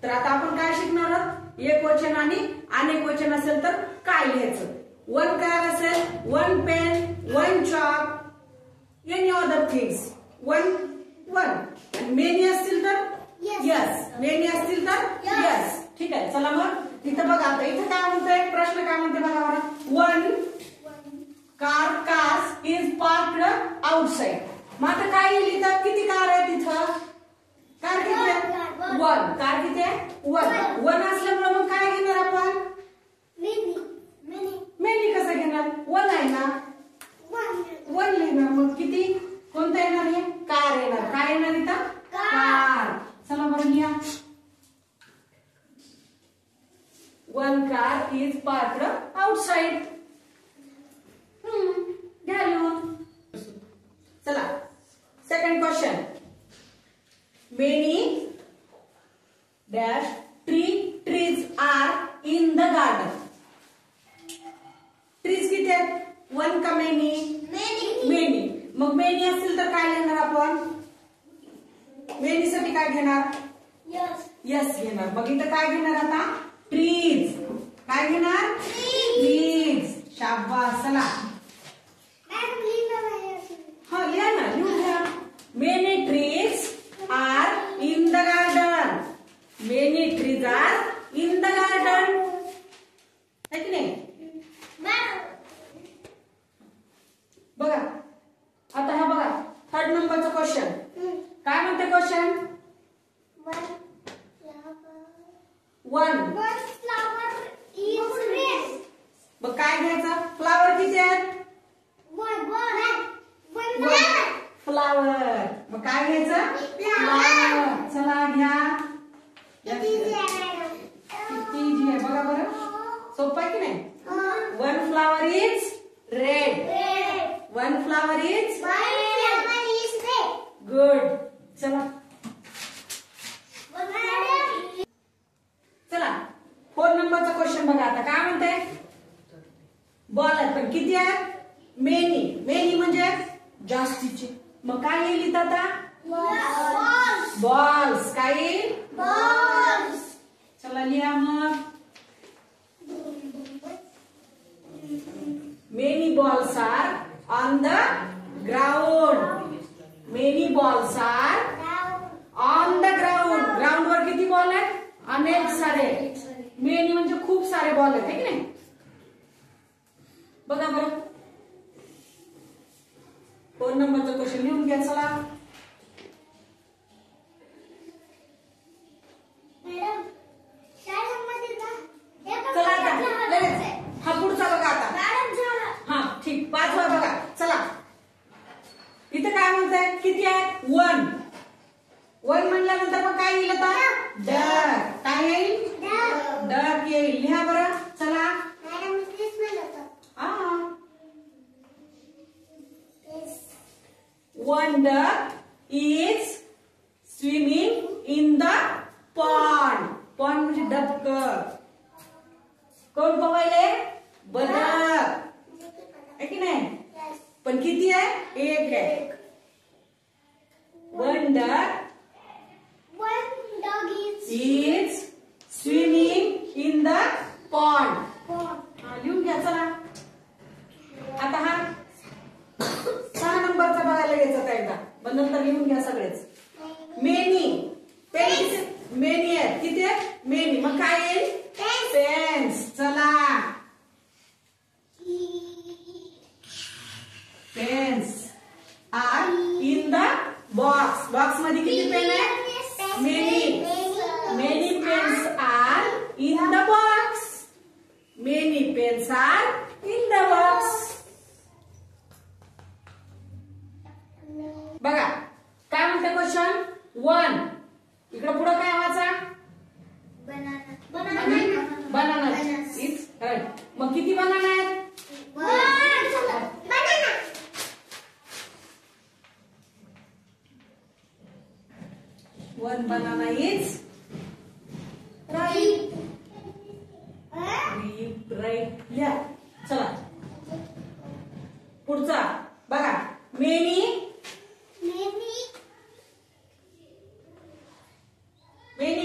तर आता आपण काय शिकणार आहोत, एक वचन आणि अनेक वचन असेल तर काय लिहायचं. वन कार असेल, one pen, one chalk, any other things, one one. आणि मेनी असतील तर यस, मेनी असतील तर यस. ठीक आहे, चला मग इथं बघा. आता इथं काय म्हणतोय, प्रश्न काय म्हणते बघा बरं. One cars is parked outside. मग आता काय येईल इथं, किती कार आहे तिथं, कार किती आहे, वन. कार किती आहे, वन. वन असल्यामुळे मग काय घेणार आपण, मेनी कसं घेणार, वन आहे ना, वन लिहिणार. मग किती, कोणतं येणार, हे कार येणार. काय येणार इथं, कार. चला बरं लिहा. One car is parked outside. घ्या लिहून. चला second question. Many dash trees R in the garden. Trees किती आहेत, वन का मेनी, मेनी. मग मेनी असतील तर काय लिहिणार आपण, मेनी साठी काय घेणार, यस घेणार. मग इथं काय घेणार आता, ट्रीज. काय घेणार, ट्रीज. शाबास. चला हा लिहा ना, लिहून घ्या. Many trees R in the garden. Many trees R in the garden, है की नाही. बघा आता हा बघा थर्ड नंबरचा क्वेश्चन. काय म्हणते क्वेश्चन, वन. मग काय घ्यायचं, फ्लावर किती आहेत, फ्लावर. मग काय घ्यायचं, फ्लावर. चला घ्या. किती इझी आहे बघा बरं, सोपं आहे की नाही. One flower is red. One flower is good. चला चला 4 नंबरचा क्वेश्चन बघा. आता काय म्हणते, बॉल आहेत पण किती आहेत, मेनी. मेनी म्हणजे जास्तीचे. मग काय येईल इथं आता, बॉल्स. काय येईल, बॉल्स. चला लिहा मग. Many balls are on the ground. Many balls are on the ground. Ground वर किती बॉल आहेत, अनेक सारे. मेनी म्हणजे खूप सारे बॉल आहेत, है की नाही. बघा बरं 4 नंबरचा क्वेश्चन लिहून घ्या. चला हा पुढचा बघा आता. हा ठीक, 5वा बघा. चला इथे काय म्हणताय, किती आहे, वन. वन म्हणल्यानंतर मग काय येईल आता, डक. काय येईल, डक येईल. लिहा बरं. चला one duck is swimming in the pond. pond म्हणजे डबकं. कोण पवायले, बदक, है की नाही. पण किती आहे, एक आहे. one duck is swimming in the pond. लिहून घ्या. चला आता हा 6 नंबरचा बघायला घ्यायचा का एकदा, पण नंतर लिहून घ्या सगळेच. Many pens. मेनी आहेत, किती आहेत, मेनी. मग काय येईल, पेन्स. चला pens are in the box. Box मध्ये किती पेन आहे, many. Many pens are in the box. Many pens are in the box. बघा काय म्हणते क्वेश्चन, वन. इकडे पुढे काय वाचा, बनाना. मग किती बनाना आहेत, one banana is right. Right लिहा. चला पुढचा बघा, many. Many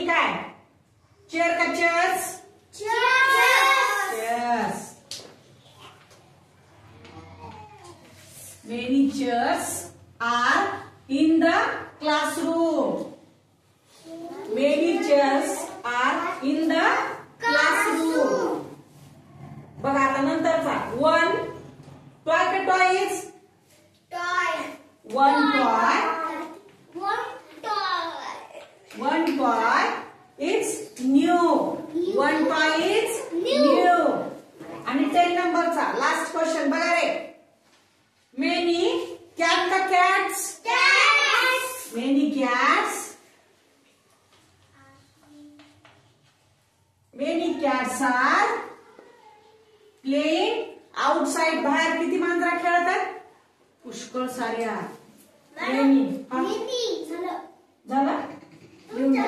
are in the classroom. Many chairs are in the classroom. बघा आता नंतरचा. One toy का toys? Toy. One toy. One toy. One toy is new. One toy is new. आणि 10 नंबरचा लास्ट क्वेश्चन बघा रे. Many cat का cats? Cats. Many cats. Many cats are playing outside. बाहेर किती मांजरा खेळतात? पुष्कळ सारे आहेत. Many. Many. झालं. झालं? लिहून घ्या.